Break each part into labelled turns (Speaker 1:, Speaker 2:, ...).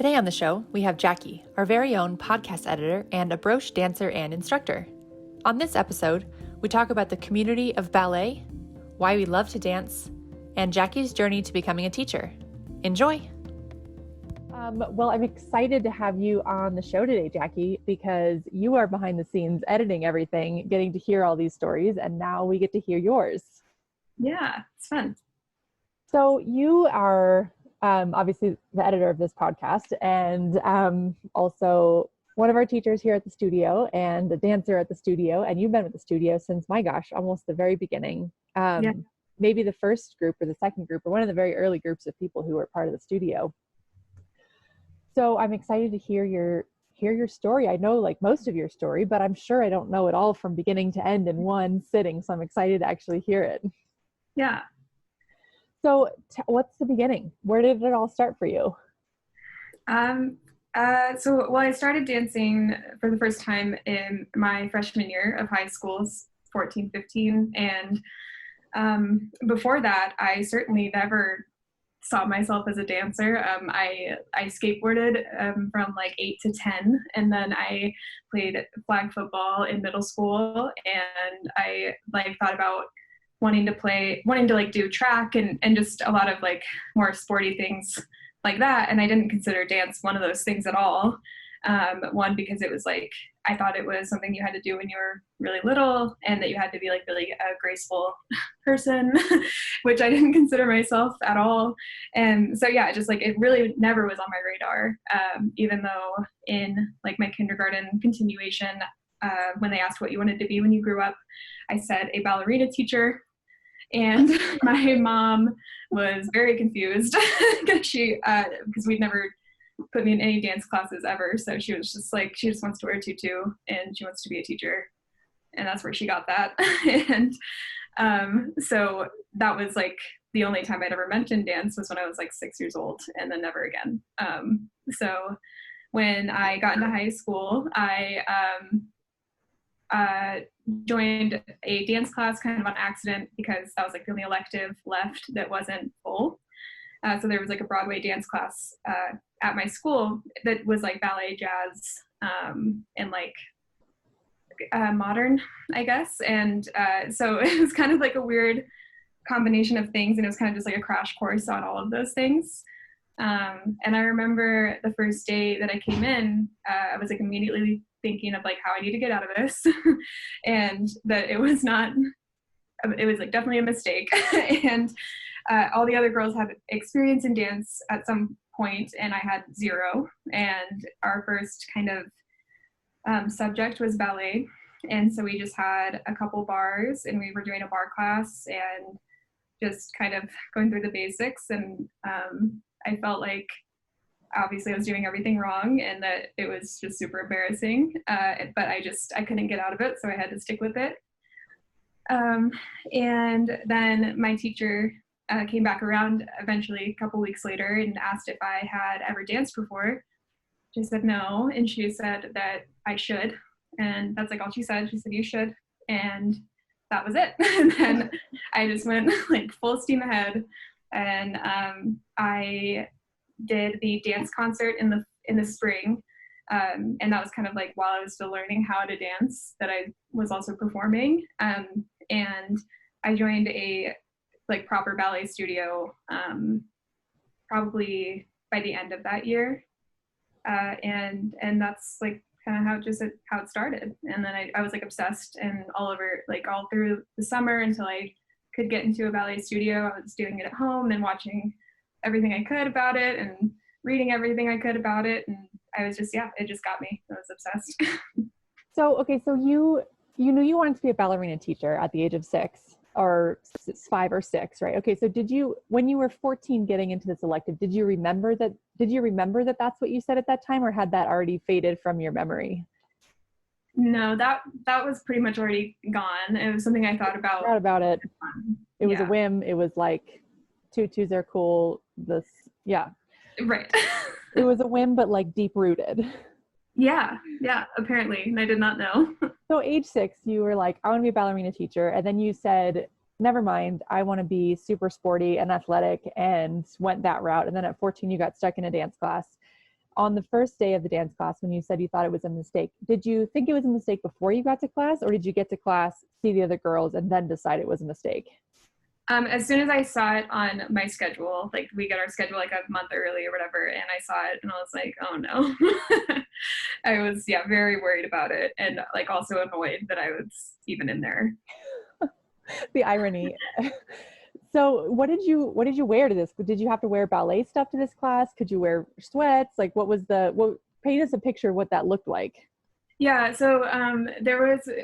Speaker 1: Today on the show, we have Jackie, our very own podcast editor and a broche dancer and instructor. On this episode, we talk about the community of ballet, why we love to dance, and Jackie's journey to becoming a teacher. Enjoy! Well, I'm excited to have you on the show today, Jackie, because you are behind the scenes editing everything, getting to hear all these stories, and now we get to hear yours.
Speaker 2: Yeah, it's fun.
Speaker 1: So you are obviously the editor of this podcast and also one of our teachers here at the studio and a dancer at the studio. And you've been with the studio since, my gosh, almost the very beginning. Maybe the first group or the second group or one of the very early groups of people who were part of the studio. So I'm excited to hear your story. I know like most of your story, but I'm sure I don't know it all from beginning to end in one sitting. So I'm excited to actually hear it.
Speaker 2: Yeah.
Speaker 1: So what's the beginning? Where did it all start for you?
Speaker 2: I started dancing for the first time in my freshman year of high school, 14, 15. And before that, I certainly never saw myself as a dancer. I skateboarded from like 8 to 10, and then I played flag football in middle school, and I like thought about wanting to like do track and just a lot of like more sporty things like that. And I didn't consider dance one of those things at all. One, because it was like, I thought it was something you had to do when you were really little and that you had to be like really a graceful person, which I didn't consider myself at all. And so, yeah, just like, it really never was on my radar. Even though in like my kindergarten continuation, when they asked what you wanted to be when you grew up, I said a ballerina teacher. And my mom was very confused because we'd never put me in any dance classes ever. So she was just like, she just wants to wear a tutu and she wants to be a teacher. And that's where she got that. And so that was like the only time I'd ever mentioned dance was when I was like 6 years old, and then never again. So when I got into high school, I joined a dance class kind of on accident because that was like the only elective left that wasn't full. So there was like a Broadway dance class at my school that was like ballet, jazz, and like modern, I guess. And so it was kind of like a weird combination of things, and it was kind of just like a crash course on all of those things. And I remember the first day that I came in, I was like immediately thinking of like how I need to get out of this and that it was like definitely a mistake. And all the other girls had experience in dance at some point and I had zero. And our first kind of subject was ballet. And so we just had a couple bars and we were doing a bar class and just kind of going through the basics. And I felt like obviously I was doing everything wrong and that it was just super embarrassing, but I couldn't get out of it, so I had to stick with it. And then my teacher came back around eventually a couple weeks later and asked if I had ever danced before. She said no, and she said that I should, and that's like all she said. She said, you should, and that was it. And then I just went like full steam ahead, and I did the dance concert in the spring, and that was kind of like while I was still learning how to dance that I was also performing, and I joined a like proper ballet studio probably by the end of that year, and that's like kind of how it started. And then I was like obsessed and all through the summer until I could get into a ballet studio. I was doing it at home and watching everything I could about it and reading everything I could about it. And I was just, it just got me. I was obsessed.
Speaker 1: So you knew you wanted to be a ballerina teacher at the age of 6 or 5 or 6, right? Okay. So when you were 14 getting into this elective, did you remember that that's what you said at that time, or had that already faded from your memory?
Speaker 2: No, that was pretty much already gone. It was something I thought about.
Speaker 1: It was a whim. It was like, tutus are cool.
Speaker 2: Right.
Speaker 1: It was a whim, but like deep rooted.
Speaker 2: Yeah, apparently. And I did not know.
Speaker 1: So age 6, you were like, I want to be a ballerina teacher. And then you said, never mind, I want to be super sporty and athletic, and went that route. And then at 14, you got stuck in a dance class. on the first day of the dance class, when you said you thought it was a mistake, did you think it was a mistake before you got to class, or did you get to class, see the other girls, and then decide it was a mistake?
Speaker 2: As soon as I saw it on my schedule, like we get our schedule like a month early or whatever, and I saw it and I was like, oh no. I was, yeah, very worried about it, and like also annoyed that I was even in there.
Speaker 1: The irony. So what did you wear to this? Did you have to wear ballet stuff to this class? Could you wear sweats? Like what paint us a picture of what that looked like?
Speaker 2: Yeah, so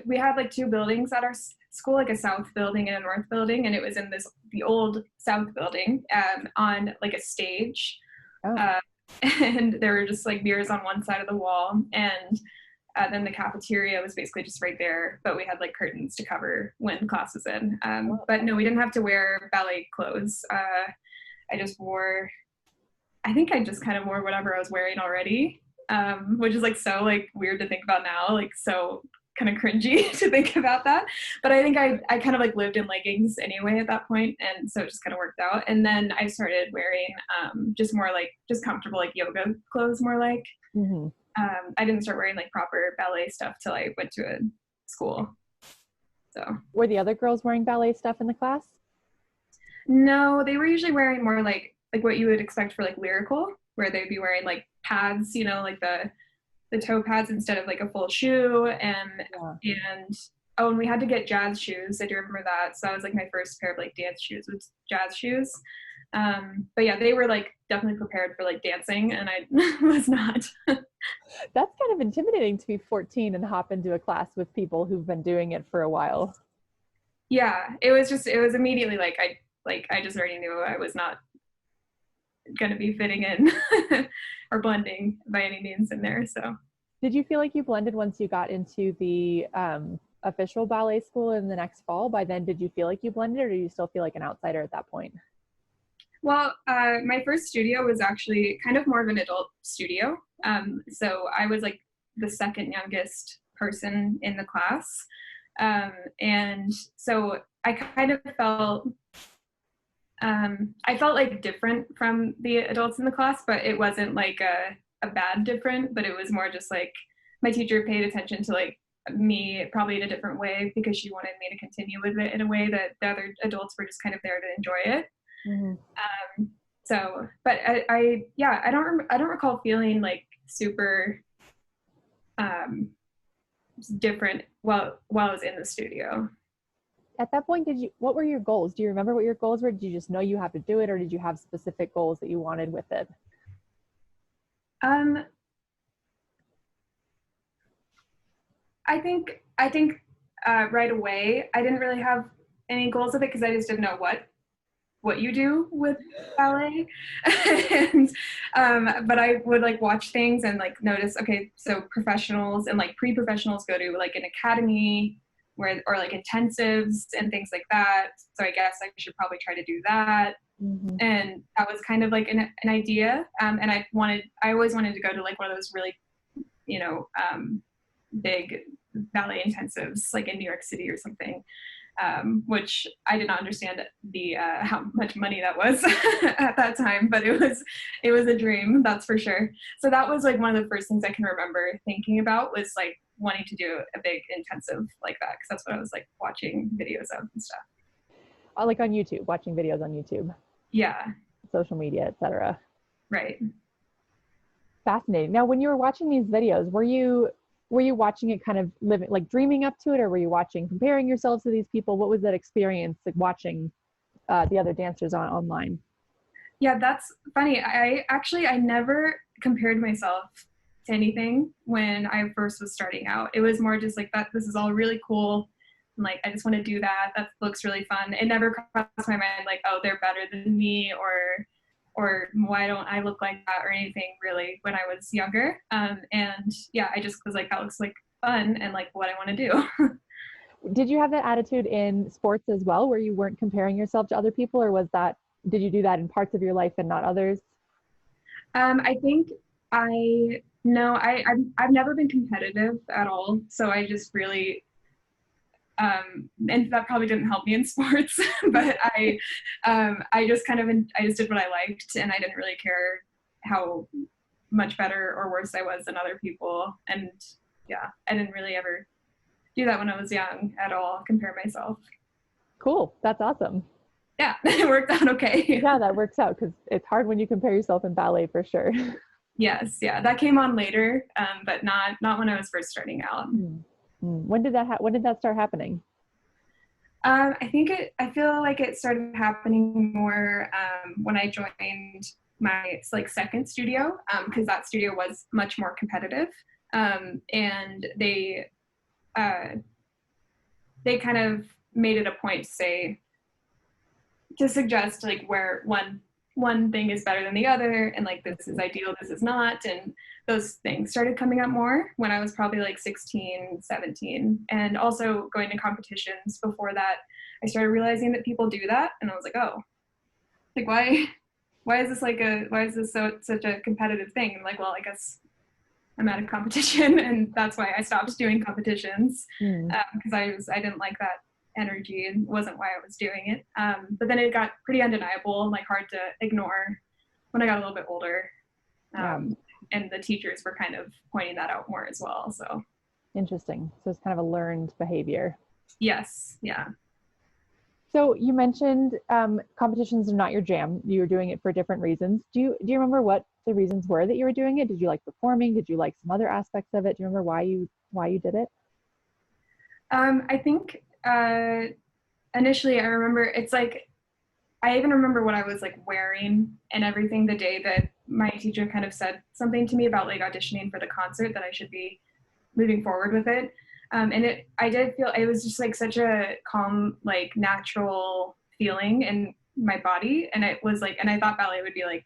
Speaker 2: we had like two buildings at our school, like a south building and a north building, and it was in the old south building on like a stage.
Speaker 1: Oh.
Speaker 2: And there were just like mirrors on one side of the wall, and then the cafeteria was basically just right there, but we had like curtains to cover when class was in. But no, we didn't have to wear ballet clothes. I think I just kind of wore whatever I was wearing already, which is like so like weird to think about now, like so kind of cringy to think about that. But I think I kind of like lived in leggings anyway at that point, and so it just kind of worked out. And then I started wearing just more like just comfortable like yoga clothes, more like.
Speaker 1: Mm-hmm.
Speaker 2: I didn't start wearing like proper ballet stuff till I went to a school. So
Speaker 1: Were the other girls wearing ballet stuff in the class?
Speaker 2: no, they were usually wearing more like what you would expect for like lyrical, where they'd be wearing like pads, you know, like the toe pads instead of like a full shoe, and oh, and we had to get jazz shoes. I do remember that. So that was like my first pair of like dance shoes with jazz shoes. But yeah, they were like definitely prepared for like dancing, and I was not.
Speaker 1: That's kind of intimidating to be 14 and hop into a class with people who've been doing it for a while.
Speaker 2: Yeah, it was immediately like I just already knew I was not going to be fitting in or blending by any means in there. So
Speaker 1: did you feel like you blended once you got into the official ballet school in the next fall? By then, did you feel like you blended, or do you still feel like an outsider at that point?
Speaker 2: well, my first studio was actually kind of more of an adult studio. So I was like the second youngest person in the class. And so I kind of felt, I felt like different from the adults in the class, but it wasn't like a bad different, but it was more just like my teacher paid attention to like me probably in a different way because she wanted me to continue with it in a way that the other adults were just kind of there to enjoy it. Mm-hmm. So, but I don't recall feeling like super different while I was in the studio.
Speaker 1: At that point, what were your goals? Do you remember what your goals were? Did you just know you have to do it, or did you have specific goals that you wanted with it?
Speaker 2: I think right away I didn't really have any goals with it because I just didn't know what you do with ballet. And but I would like watch things and like notice, okay, so professionals and like pre-professionals go to like an academy or like intensives and things like that. So I guess I should probably try to do that. Mm-hmm. And that was kind of like an idea. And I always wanted to go to like one of those really, you know, big ballet intensives like in New York City or something. Which I did not understand how much money that was at that time, but it was a dream, that's for sure. So that was like one of the first things I can remember thinking about was like wanting to do a big intensive like that, because that's what I was like watching videos of and stuff.
Speaker 1: Like on YouTube, watching videos on YouTube.
Speaker 2: Yeah.
Speaker 1: Social media, etc.
Speaker 2: Right.
Speaker 1: Fascinating. Now, when you were watching these videos, were you watching it kind of living, like dreaming up to it, or were you watching, comparing yourselves to these people? What was that experience like watching the other dancers online?
Speaker 2: Yeah, that's funny. I never compared myself to anything when I first was starting out. It was more just like that. This is all really cool. And like, I just want to do that. That looks really fun. It never crossed my mind like, oh, they're better than me, or why don't I look like that or anything really when I was younger. And yeah, I just was like, that looks like fun and like what I want to do.
Speaker 1: Did you have that attitude in sports as well, where you weren't comparing yourself to other people, or did you do that in parts of your life and not others?
Speaker 2: I think I've never been competitive at all. So I just really, and that probably didn't help me in sports, but I just did what I liked, and I didn't really care how much better or worse I was than other people. And yeah, I didn't really ever do that when I was young at all, compare myself.
Speaker 1: Cool. That's awesome.
Speaker 2: Yeah, it worked out okay.
Speaker 1: Yeah, that works out because it's hard when you compare yourself in ballet for sure.
Speaker 2: Yes, yeah, that came on later, but not when I was first starting out.
Speaker 1: When did when did that start happening?
Speaker 2: I feel like it started happening more when I joined my like second studio, because that studio was much more competitive, and they kind of made it a point to suggest like where one thing is better than the other, and like this is ideal, this is not, and those things started coming up more when I was probably like 16, 17. And also going to competitions before that, I started realizing that people do that, and I was like, oh, like why is this such a competitive thing? I'm like, well, I guess I'm at a competition, and that's why I stopped doing competitions, because I didn't like that energy and wasn't why I was doing it. But then it got pretty undeniable and like hard to ignore when I got a little bit older. And the teachers were kind of pointing that out more as well. So
Speaker 1: interesting. So it's kind of a learned behavior.
Speaker 2: Yes. Yeah.
Speaker 1: So you mentioned competitions are not your jam. You were doing it for different reasons. Do you remember what the reasons were that you were doing it? Did you like performing? Did you like some other aspects of it? Do you remember why you did it?
Speaker 2: I think initially I remember it's like I even remember what I was like wearing and everything the day that my teacher kind of said something to me about like auditioning for the concert, that I should be moving forward with it. And I did feel it was just like such a calm, like natural feeling in my body. And it was like, and I thought ballet would be like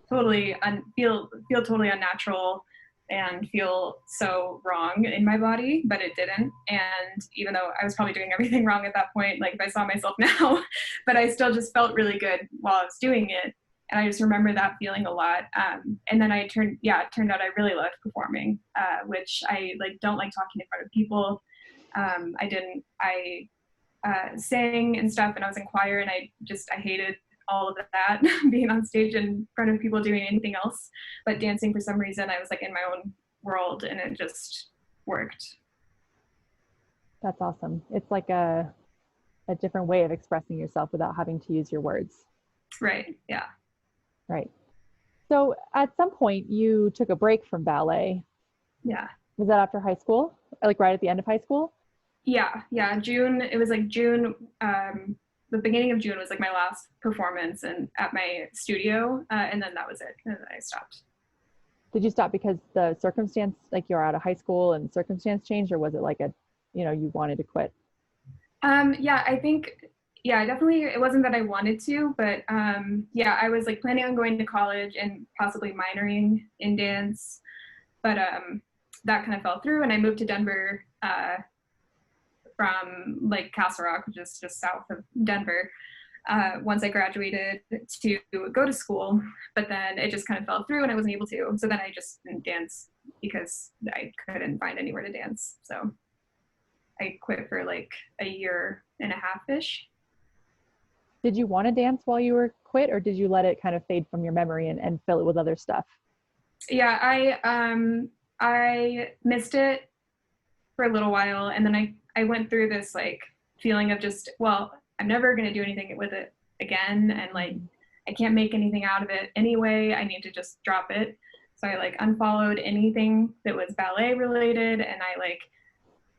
Speaker 2: feel totally unnatural and feel so wrong in my body, but it didn't. And even though I was probably doing everything wrong at that point, like if I saw myself now, but I still just felt really good while I was doing it. And I just remember that feeling a lot. And then it turned out I really loved performing, which I like don't like talking in front of people. I sang and stuff, and I was in choir, and I hated all of that, being on stage in front of people doing anything else. But dancing, for some reason, I was like in my own world, and it just worked.
Speaker 1: That's awesome. It's like a different way of expressing yourself without having to use your words.
Speaker 2: Right. Yeah.
Speaker 1: Right. So at some point you took a break from ballet.
Speaker 2: Yeah.
Speaker 1: Was that after high school? Like right at the end of high school?
Speaker 2: Yeah. June. It was like June. The beginning of June was like my last performance and at my studio, and then that was it. And then I stopped.
Speaker 1: Did you stop because the circumstance, like you're out of high school and circumstance changed, or was it like you wanted to quit?
Speaker 2: Yeah, I think, definitely it wasn't that I wanted to, but I was like planning on going to college and possibly minoring in dance, but that kind of fell through, and I moved to Denver from like Castle Rock, which is just south of Denver, once I graduated to go to school, but then it just kind of fell through and I wasn't able to. So then I just didn't dance because I couldn't find anywhere to dance. So I quit for like a year and a half-ish.
Speaker 1: Did you want to dance while you were quit, or did you let it kind of fade from your memory and fill it with other stuff?
Speaker 2: Yeah, I missed it for a little while, and then I went through this like feeling of just, well, I'm never going to do anything with it again, and like I can't make anything out of it anyway. I need to just drop it. So I like unfollowed anything that was ballet related, and I like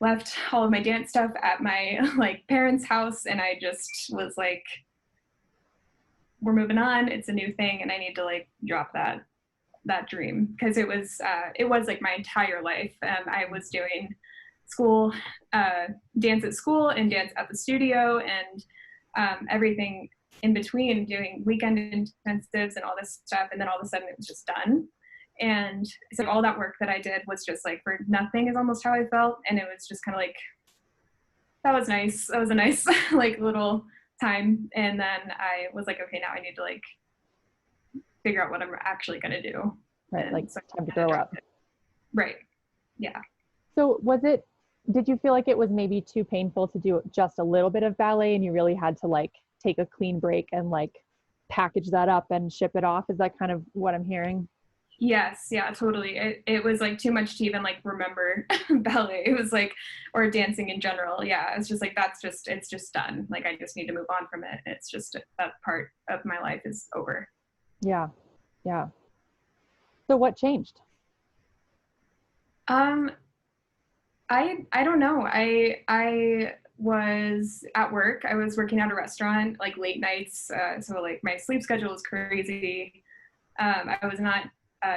Speaker 2: left all of my dance stuff at my like parents' house, and I just was like, we're moving on. It's a new thing, and I need to like drop that dream, because it was like my entire life. I was doing school, dance at school and dance at the studio, and everything in between, doing weekend intensives and all this stuff, and then all of a sudden it was just done. And so all that work that I did was just like for nothing, is almost how I felt. And it was just kind of like, that was nice. That was a nice like little time. And then I was like, okay, now I need to like figure out what I'm actually going to do.
Speaker 1: Right.
Speaker 2: And
Speaker 1: like
Speaker 2: so
Speaker 1: time to grow up.
Speaker 2: Right. Yeah.
Speaker 1: So did you feel like it was maybe too painful to do just a little bit of ballet, and you really had to like take a clean break and like package that up and ship it off? Is that kind of what I'm hearing?
Speaker 2: Yes, yeah, totally. It was like too much to even like remember ballet. It was like, or dancing in general. Yeah, it's just like it's just done. Like I just need to move on from it. It's just that part of my life is over.
Speaker 1: Yeah. Yeah. So what changed?
Speaker 2: Um, I don't know. I was at work. I was working at a restaurant like late nights. So like my sleep schedule was crazy. I was not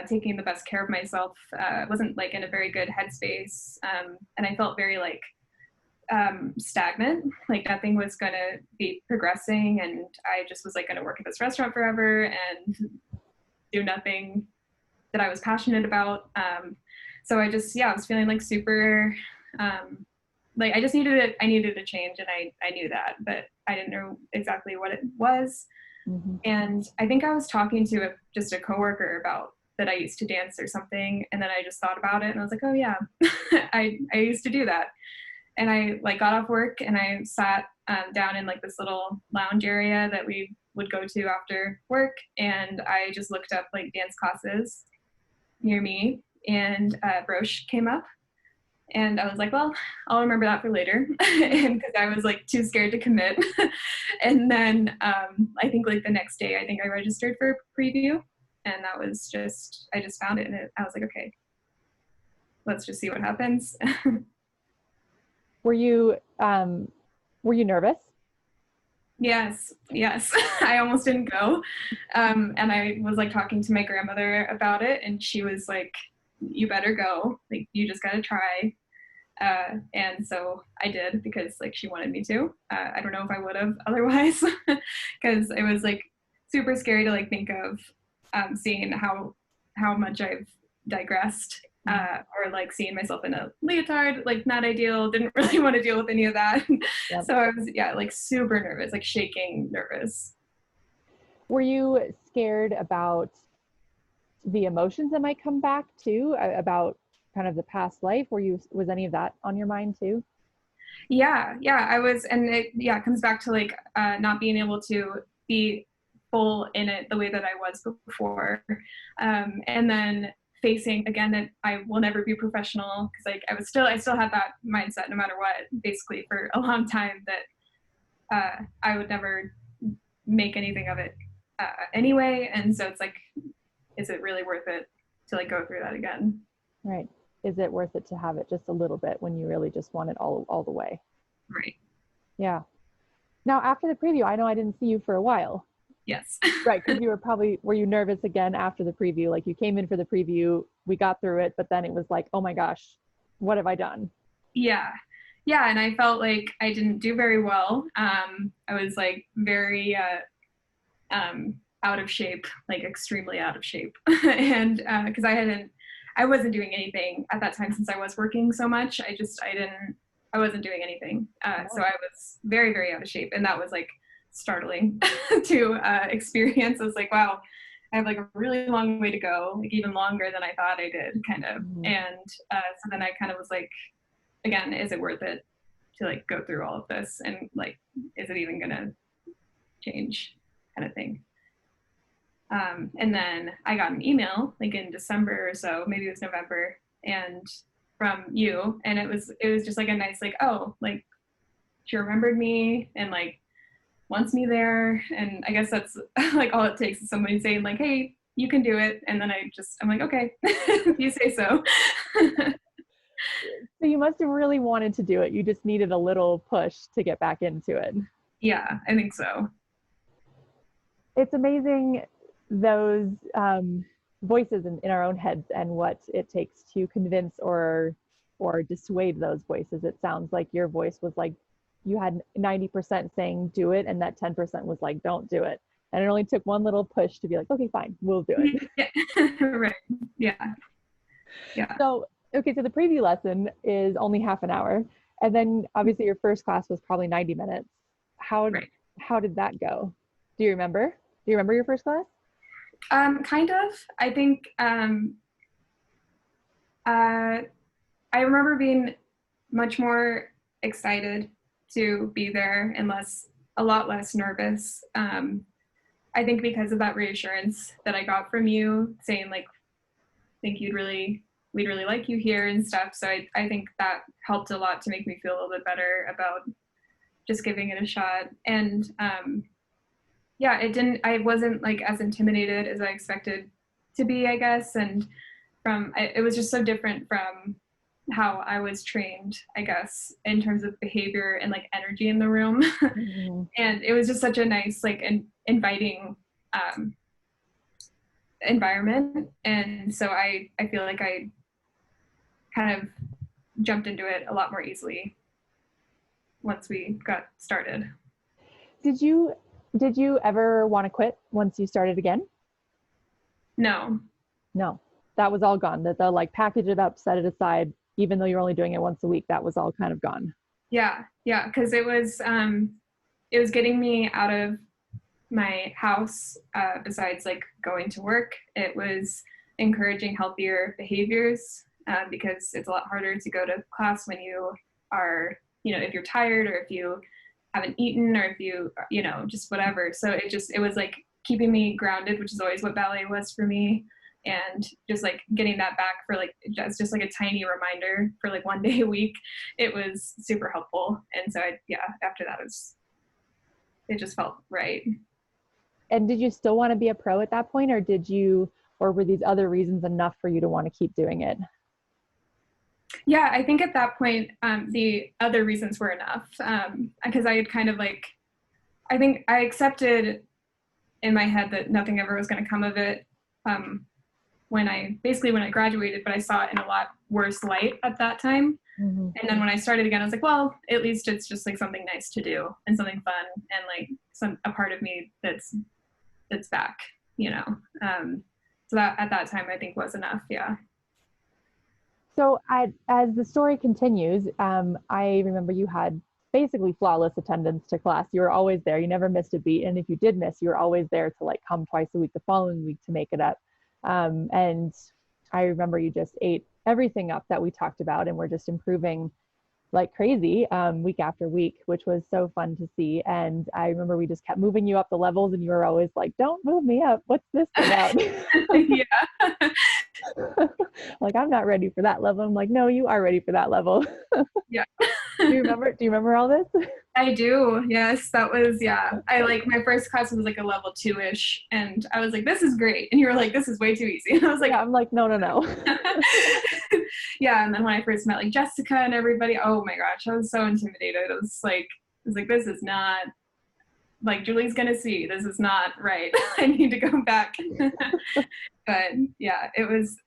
Speaker 2: taking the best care of myself. Wasn't like in a very good headspace, and I felt very like stagnant. Like nothing was gonna be progressing, and I just was like gonna work at this restaurant forever and do nothing that I was passionate about. So I just I was feeling like super. Like I just needed it. I needed a change, and I knew that, but I didn't know exactly what it was.
Speaker 1: Mm-hmm.
Speaker 2: And I think I was talking to just a coworker about that I used to dance or something, and then I just thought about it, and I was like, oh yeah, I used to do that. And I like got off work and I sat down in like this little lounge area that we would go to after work, and I just looked up like dance classes near me, and Broche came up, and I was like, well, I'll remember that for later, and because I was like too scared to commit. And then I think like the next day, I think I registered for a preview, and that was just I just found it, and I was like, okay, let's just see what happens.
Speaker 1: Were you nervous?
Speaker 2: Yes, yes. I almost didn't go. And I was like talking to my grandmother about it, and she was like, you better go. Like, you just got to try. And so I did because like she wanted me to. I don't know if I would have otherwise, because it was like super scary to like think of seeing how much I've digressed, or like seeing myself in a leotard, like not ideal. Didn't really want to deal with any of that.
Speaker 1: Yep.
Speaker 2: So I was like super nervous, like shaking nervous.
Speaker 1: Were you scared about the emotions that might come back too, about kind of the past life? Was any of that on your mind too?
Speaker 2: Yeah, I was, and it comes back to like not being able to be full in it the way that I was before, and then facing again that I will never be professional, because like I still had that mindset no matter what, basically for a long time, that I would never make anything of it anyway, and so it's like, is it really worth it to like go through that again?
Speaker 1: Right. Is it worth it to have it just a little bit when you really just want it all the way?
Speaker 2: Right.
Speaker 1: Yeah. Now, after the preview, I know I didn't see you for a while.
Speaker 2: Yes.
Speaker 1: Right, because were you nervous again after the preview? Like you came in for the preview, we got through it, but then it was like, oh my gosh, what have I done?
Speaker 2: Yeah. Yeah, and I felt like I didn't do very well. I was like very out of shape, like extremely out of shape. And because I wasn't doing anything at that time, since I was working so much. I wasn't doing anything. So I was very, very out of shape. And that was like startling to experience. I was like, wow, I have like a really long way to go, like even longer than I thought I did, kind of.
Speaker 1: Mm-hmm.
Speaker 2: And so then I kind of was like, again, is it worth it to like go through all of this? And like, is it even gonna change, kind of thing? And then I got an email like in December or so, maybe it was November, and from you, and it was just like a nice like, oh, like she remembered me and like wants me there. And I guess that's like all it takes, is somebody saying like, hey, you can do it. And then I'm like, okay, if you say so.
Speaker 1: So you must have really wanted to do it. You just needed a little push to get back into it.
Speaker 2: Yeah, I think so.
Speaker 1: It's amazing, those voices in our own heads, and what it takes to convince or dissuade those voices. It sounds like your voice was like, you had 90% saying do it, and that 10% was like, don't do it. And it only took one little push to be like, okay, fine, we'll do it.
Speaker 2: Yeah. Right. Yeah.
Speaker 1: So, okay, so the preview lesson is only half an hour. And then obviously your first class was probably 90 minutes.
Speaker 2: Right.
Speaker 1: How did that go? Do you remember? Do you remember your first class?
Speaker 2: Kind of. I think I remember being much more excited to be there and a lot less nervous. I think because of that reassurance that I got from you, saying like, think we'd really like you here and stuff. So I think that helped a lot to make me feel a little bit better about just giving it a shot. And yeah, I wasn't like as intimidated as I expected to be, I guess. And it was just so different from how I was trained, I guess, in terms of behavior and like energy in the room.
Speaker 1: Mm-hmm.
Speaker 2: And it was just such a nice, like, inviting environment. And so I feel like I kind of jumped into it a lot more easily once we got started.
Speaker 1: Did you ever want to quit once you started again?
Speaker 2: No.
Speaker 1: No, that was all gone. The like package it up, set it aside, even though you're only doing it once a week, that was all kind of gone.
Speaker 2: Yeah, because it was getting me out of my house. Besides like going to work, it was encouraging healthier behaviors, because it's a lot harder to go to class when you are, if you're tired or if you haven't eaten or if you, just whatever. So it was like keeping me grounded, which is always what ballet was for me. And just like getting that back for like just like a tiny reminder for like one day a week, it was super helpful. And so after that it just felt right.
Speaker 1: And did you still want to be a pro at that point, or were these other reasons enough for you to want to keep doing it?
Speaker 2: Yeah, I think at that point, the other reasons were enough, because I had kind of like, I think I accepted in my head that nothing ever was going to come of it, when I graduated, but I saw it in a lot worse light at that time.
Speaker 1: Mm-hmm.
Speaker 2: And then when I started again, I was like, well, at least it's just like something nice to do and something fun and like a part of me that's back, so that at that time I think was enough. Yeah.
Speaker 1: So as the story continues, I remember you had basically flawless attendance to class. You were always there. You never missed a beat. And if you did miss, you were always there to like come twice a week the following week to make it up. And I remember you just ate everything up that we talked about, and we're just improving like crazy, week after week, which was so fun to see. And I remember we just kept moving you up the levels, and you were always like, "Don't move me up. What's this about?"
Speaker 2: Yeah.
Speaker 1: Like, I'm not ready for that level. I'm like, no, you are ready for that level.
Speaker 2: Yeah.
Speaker 1: Do you remember all this?
Speaker 2: I do. Yes, that was, yeah. I like my first class was like a level 2-ish, and I was like, this is great. And you were like, this is way too easy. And I was like,
Speaker 1: yeah, I'm like, no.
Speaker 2: Yeah. And then when I first met like Jessica and everybody, oh my gosh, I was so intimidated. I was like, this is not like, Julie's gonna see, this is not right. I need to go back. But yeah, it was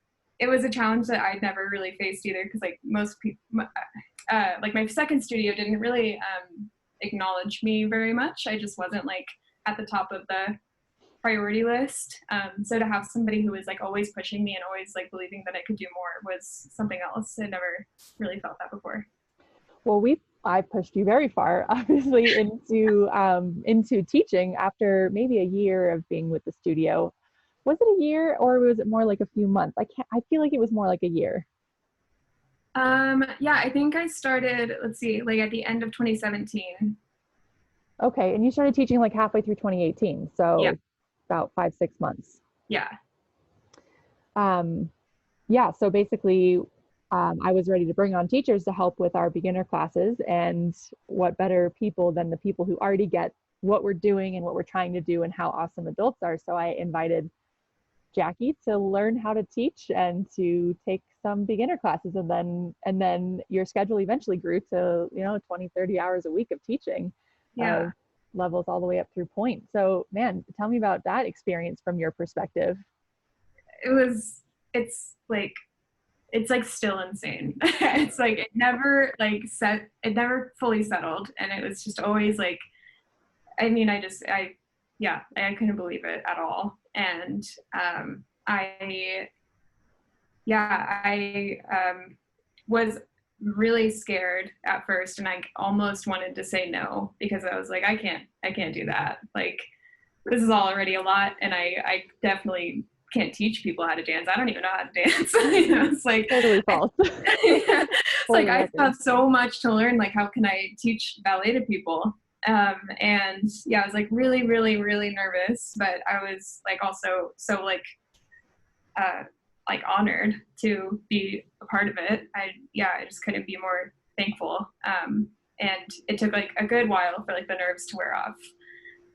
Speaker 2: a challenge that I'd never really faced either, because like most people, like my second studio didn't really acknowledge me very much. I just wasn't like at the top of the priority list. So to have somebody who was like always pushing me and always like believing that I could do more was something else. I never really felt that before.
Speaker 1: Well, I pushed you very far, obviously, into teaching after maybe a year of being with the studio. Was it a year, or was it more like a few months? I feel like it was more like a year.
Speaker 2: Yeah, I think I started, let's see, like at the end of 2017.
Speaker 1: Okay, and you started teaching like halfway through 2018, so
Speaker 2: yeah.
Speaker 1: About 5-6 months.
Speaker 2: Yeah.
Speaker 1: Yeah, so basically, I was ready to bring on teachers to help with our beginner classes, and what better people than the people who already get what we're doing and what we're trying to do and how awesome adults are. So I invited Jackie to learn how to teach and to take some beginner classes, and then your schedule eventually grew to 20-30 hours a week of teaching.
Speaker 2: Yeah.
Speaker 1: Levels all the way up through point. So man, tell me about that experience from your perspective.
Speaker 2: It's like still insane. It's like it never fully settled, and it was just always like, I mean, I couldn't believe it at all. And I was really scared at first, and I almost wanted to say no, because I was like, I can't do that. Like, this is already a lot, and I definitely can't teach people how to dance. I don't even know how to dance. It's like
Speaker 1: totally false.
Speaker 2: It's like I have so much to learn. Like, how can I teach ballet to people? And yeah, I was like really, really, really nervous, but I was like also so like like honored to be a part of it. I just couldn't be more thankful. And it took like a good while for like the nerves to wear off.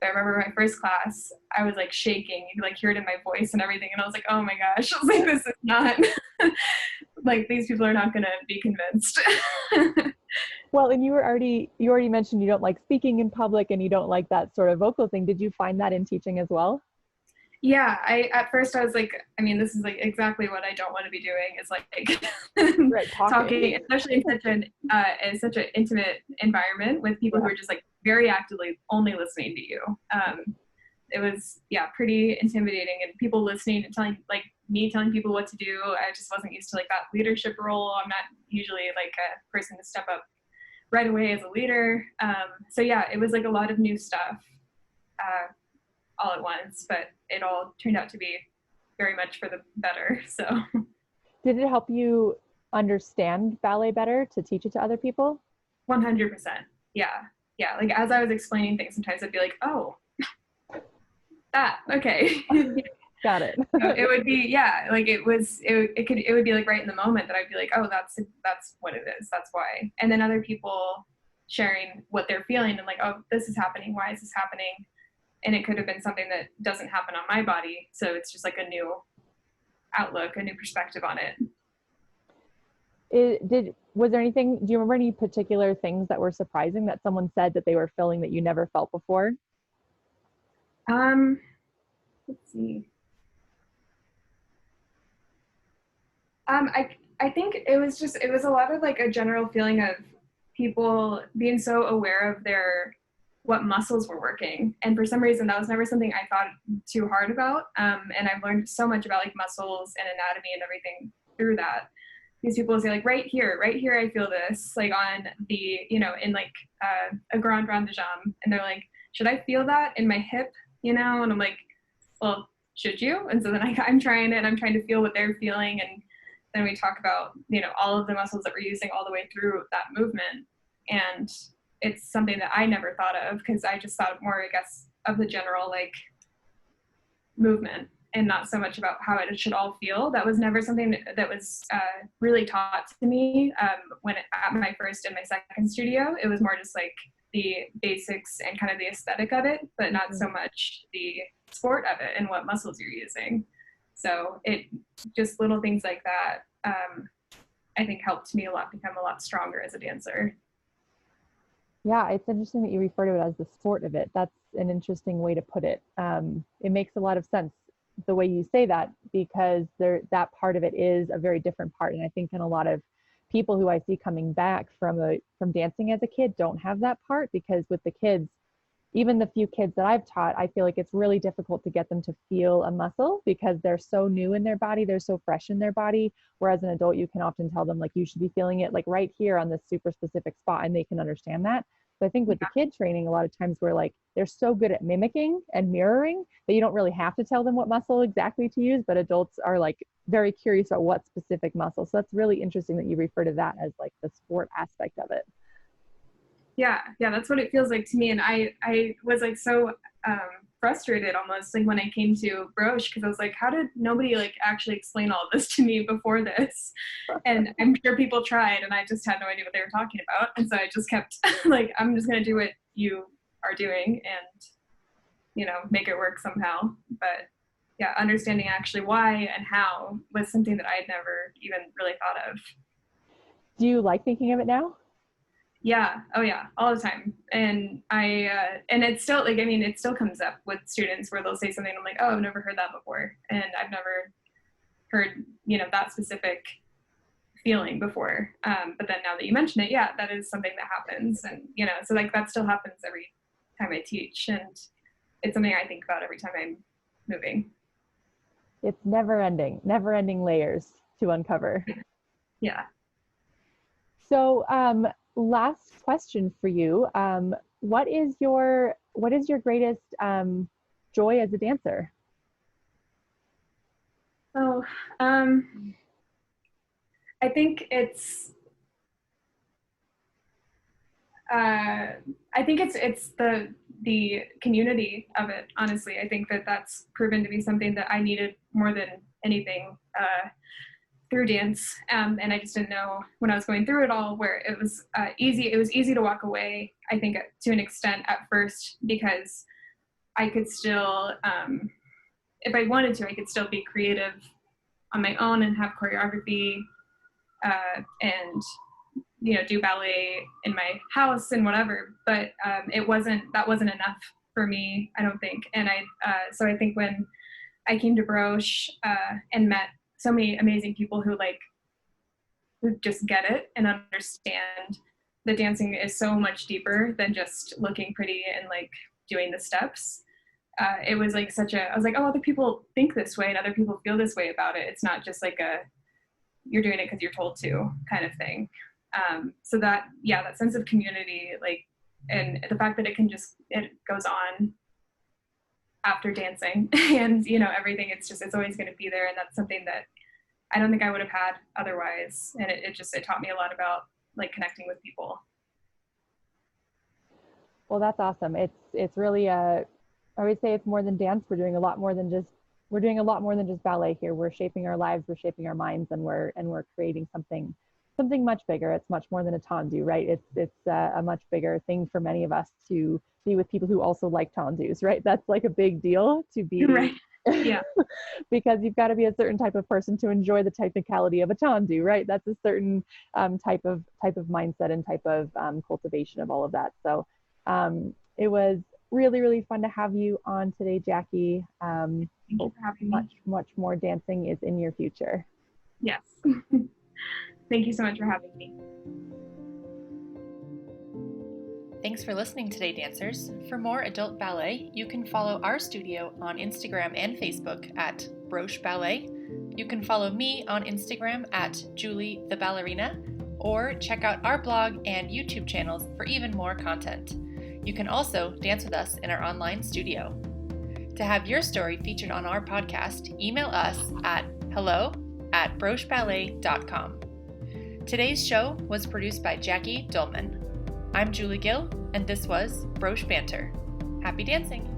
Speaker 2: But I remember my first class, I was like shaking. You could like hear it in my voice and everything. And I was like, oh my gosh. I was like, this is not, like, these people are not going to be convinced.
Speaker 1: Well, and you already mentioned you don't like speaking in public and you don't like that sort of vocal thing. Did you find that in teaching as well?
Speaker 2: Yeah, at first I was like, I mean, this is like exactly what I don't want to be doing, is like
Speaker 1: Right,
Speaker 2: talking, especially in such an intimate environment with people who are just like very actively only listening to you. It was, yeah, pretty intimidating, and people listening and telling people what to do. I just wasn't used to like that leadership role. I'm not usually like a person to step up right away as a leader. So yeah, it was like a lot of new stuff all at once, but it all turned out to be very much for the better. So
Speaker 1: Did it help you understand ballet better to teach it to other people?
Speaker 2: 100%. Yeah. Yeah. Like as I was explaining things, sometimes I'd be like, oh, that, okay.
Speaker 1: Got it.
Speaker 2: So it would be, yeah, like it would be like right in the moment that I'd be like, oh, that's what it is. That's why. And then other people sharing what they're feeling and like, oh, this is happening. Why is this happening? And it could have been something that doesn't happen on my body. So it's just like a new outlook, a new perspective on it.
Speaker 1: Was there anything, do you remember any particular things that were surprising that someone said that they were feeling that you never felt before?
Speaker 2: Let's see. I think it was a lot of like a general feeling of people being so aware of what muscles were working. And for some reason, that was never something I thought too hard about. And I've learned so much about like muscles and anatomy and everything through that. These people say like, right here, I feel this, like on the, in like a grand de jambe. And they're like, should I feel that in my hip? And I'm like, well, should you? And so then I'm trying it, and I'm trying to feel what they're feeling. And then we talk about, all of the muscles that we're using all the way through that movement. And it's something that I never thought of, because I just thought more, I guess, of the general like movement and not so much about how it should all feel. That was never something that was really taught to me at my first and my second studio. It was more just like the basics and kind of the aesthetic of it, but not so much the sport of it and what muscles you're using. So it just little things like that, I think helped me become a lot stronger as a dancer.
Speaker 1: Yeah, it's interesting that you refer to it as the sport of it. That's an interesting way to put it. It makes a lot of sense the way you say that, because that part of it is a very different part. And I think in a lot of people who I see coming back from dancing as a kid don't have that part, because with the kids, even the few kids that I've taught, I feel like it's really difficult to get them to feel a muscle because they're so new in their body, they're so fresh in their body. Whereas an adult, you can often tell them like, you should be feeling it like right here on this super specific spot, and they can understand that. So I think with the kid training, a lot of times we're like, they're so good at mimicking and mirroring that you don't really have to tell them what muscle exactly to use, but adults are like very curious about what specific muscle. So that's really interesting that you refer to that as like the sport aspect of it.
Speaker 2: Yeah, that's what it feels like to me. And I was like so frustrated almost like when I came to Broche, because I was like, how did nobody like actually explain all of this to me before this? And I'm sure people tried, and I just had no idea what they were talking about. And so I just kept like, I'm just gonna do what you are doing and make it work somehow. But yeah, understanding actually why and how was something that I had never even really thought of.
Speaker 1: Do you like thinking of it now?
Speaker 2: Yeah. Oh yeah. All the time. And and it's still like, I mean, it still comes up with students where they'll say something. I'm like, oh, I've never heard that before. And I've never heard, that specific feeling before. But then now that you mention it, yeah, that is something that happens. And, so like that still happens every time I teach. And it's something I think about every time I'm moving.
Speaker 1: It's never ending layers to uncover.
Speaker 2: Yeah.
Speaker 1: So, last question for you. What is your greatest joy as a dancer?
Speaker 2: Oh, I think it's the community of it. Honestly, I think that that's proven to be something that I needed more than anything through dance, and I just didn't know when I was going through it all where it was easy. It was easy to walk away, I think, to an extent at first, because I could still, if I wanted to, I could still be creative on my own and have choreography and do ballet in my house and whatever. But that wasn't enough for me, I don't think. And so I think when I came to Broche and met so many amazing people who just get it and understand that dancing is so much deeper than just looking pretty and doing the steps. It was I was like, oh, other people think this way and other people feel this way about it. It's not just you're doing it because you're told to kind of thing. So that sense of community, and the fact that it goes on after dancing and everything, it's always going to be there. And that's something that I don't think I would have had otherwise. And it taught me a lot about connecting with people.
Speaker 1: Well, that's awesome. It's really I would say it's more than dance. We're doing a lot more than just ballet here. We're shaping our lives, we're shaping our minds, and we're creating something much bigger. It's much more than a tendu, right? It's a much bigger thing for many of us to be with people who also like tendus, right? That's a big deal to be,
Speaker 2: right? Yeah.
Speaker 1: Because you've got to be a certain type of person to enjoy the technicality of a tendu, right? That's a certain type of mindset and type of cultivation of all of that. So it was really, really fun to have you on today, Jackie.
Speaker 2: Thank you for having me.
Speaker 1: Much more dancing is in your future.
Speaker 2: Yes. Thank you so much for having me.
Speaker 3: Thanks for listening today, dancers. For more adult ballet, you can follow our studio on Instagram and Facebook at Broche Ballet. You can follow me on Instagram at Julie the Ballerina, or check out our blog and YouTube channels for even more content. You can also dance with us in our online studio. To have your story featured on our podcast, email us at hello@brocheballet.com. Today's show was produced by Jackie Dohleman. I'm Julie Gill, and this was Broche Banter. Happy dancing!